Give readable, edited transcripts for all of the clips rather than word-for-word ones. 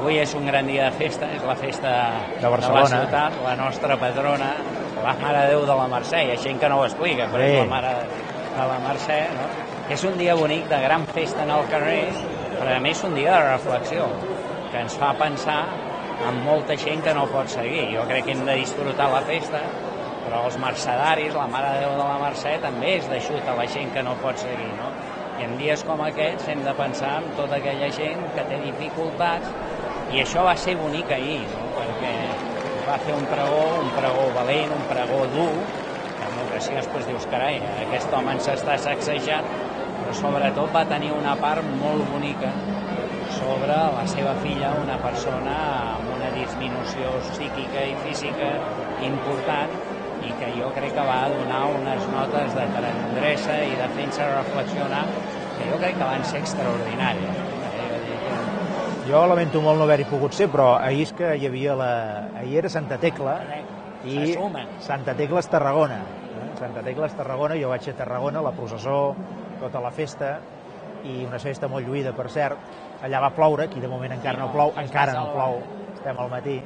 Avui és un gran dia de festa, és la festa de Barcelona, de la ciutat, la nostra patrona, la Mare de Déu de la Mercè. Hi ha gent que no ho explica, però és la Mare de la Mercè, no? És un dia bonic, de gran festa en el carrer, però a més un dia de reflexió, que ens fa pensar en molta gent que no pot seguir. Jo crec que hem de disfrutar la festa, però els mercedaris, la Mare de Déu de la Mercè, també és d'aixut a la gent que no pot seguir, no? I en dies com aquests hem de pensar en tota aquella gent que té dificultats, i això va ser bonic ahir, no? Perquè va fer un pregó valent, un pregó dur, que en ocasions després dius, carai, aquest home ens està sacsejant, però sobretot va tenir una part molt bonica sobre la seva filla, una persona amb una disminució psíquica i física important, i que jo crec que va donar unes notes de tendresa i de fer-se reflexionar que jo crec que van ser extraordinàries. Jo lamento molt no haver-hi pogut ser, però ahir és que hi havia ahir era Santa Tecla i Santa Tecla és Tarragona. Santa Tecla és Tarragona, jo vaig a Tarragona, la processó, tota la festa, i una festa molt lluïda, per cert. Allà va ploure, aquí de moment encara no plou, estem al matí,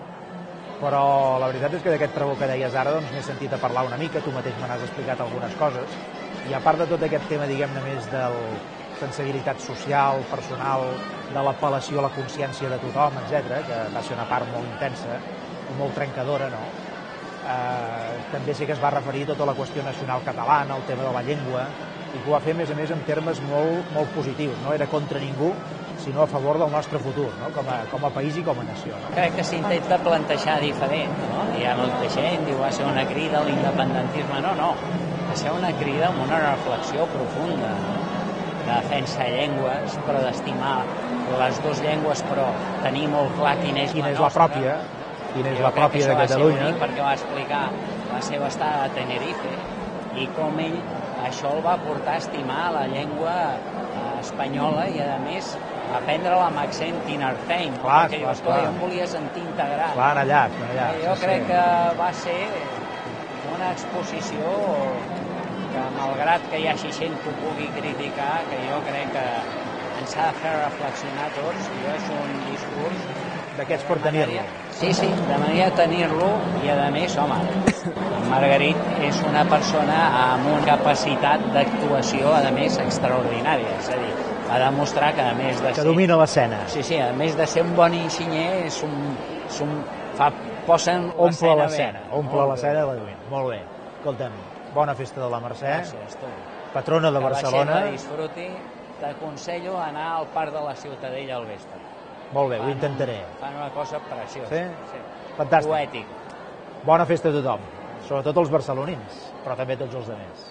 però la veritat és que d'aquest pregó que deies ara doncs m'he sentit a parlar una mica, tu mateix me n'has explicat algunes coses, i a part de tot aquest tema, diguem-ne, més de sensibilitat social, personal, de l'apel·lació a la consciència de tothom, etc., que va ser una part molt intensa i molt trencadora, no? També sé que es va referir a tota la qüestió nacional catalana, el tema de la llengua, i que ho va fer, a més, en termes molt positius. No era contra ningú, sinó a favor del nostre futur, no? Com a país i com a nació. No? Crec que s'intenta plantejar diferent, no? Hi ha molta gent, diu, va ser una crida a l'independentisme. No, va ser una crida amb una reflexió profunda, no? De defensa de llengües, però d'estimar les dues llengües, però tenir molt clar quina és la nostra. Quina és la pròpia de Catalunya. Perquè va explicar la seva estada a Tenerife i com ell això el va portar a estimar la llengua espanyola i, a més, aprendre-la amb accent tinarfeny, perquè jo em volia sentir integrat. Clar, allà. Jo crec que va ser una exposició que, malgrat que hi hagi gent que ho pugui criticar, que jo crec que ens ha de fer reflexionar tots, i és un discurs d'aquests per tenir-lo. Sí, de manera de tenir-lo, i a més, home, en Margarit és una persona amb una capacitat d'actuació, a més, extraordinària, és a dir, va demostrar que, a més de ser... Que domina l'escena. Sí, a més de ser un bon enginyer, omple l'escena. Omple l'escena, molt bé. Escolta'm, bona festa de la Mercè. Gràcies, tu. Patrona de Barcelona. Que la gent la disfruti. T'aconsello anar al Parc de la Ciutadella al vespre. Molt bé, ho intentaré. Fan una cosa preciosa. Sí? Fantàstic. Poètic. Bona festa a tothom, sobretot els barcelonins, però també tots els altres.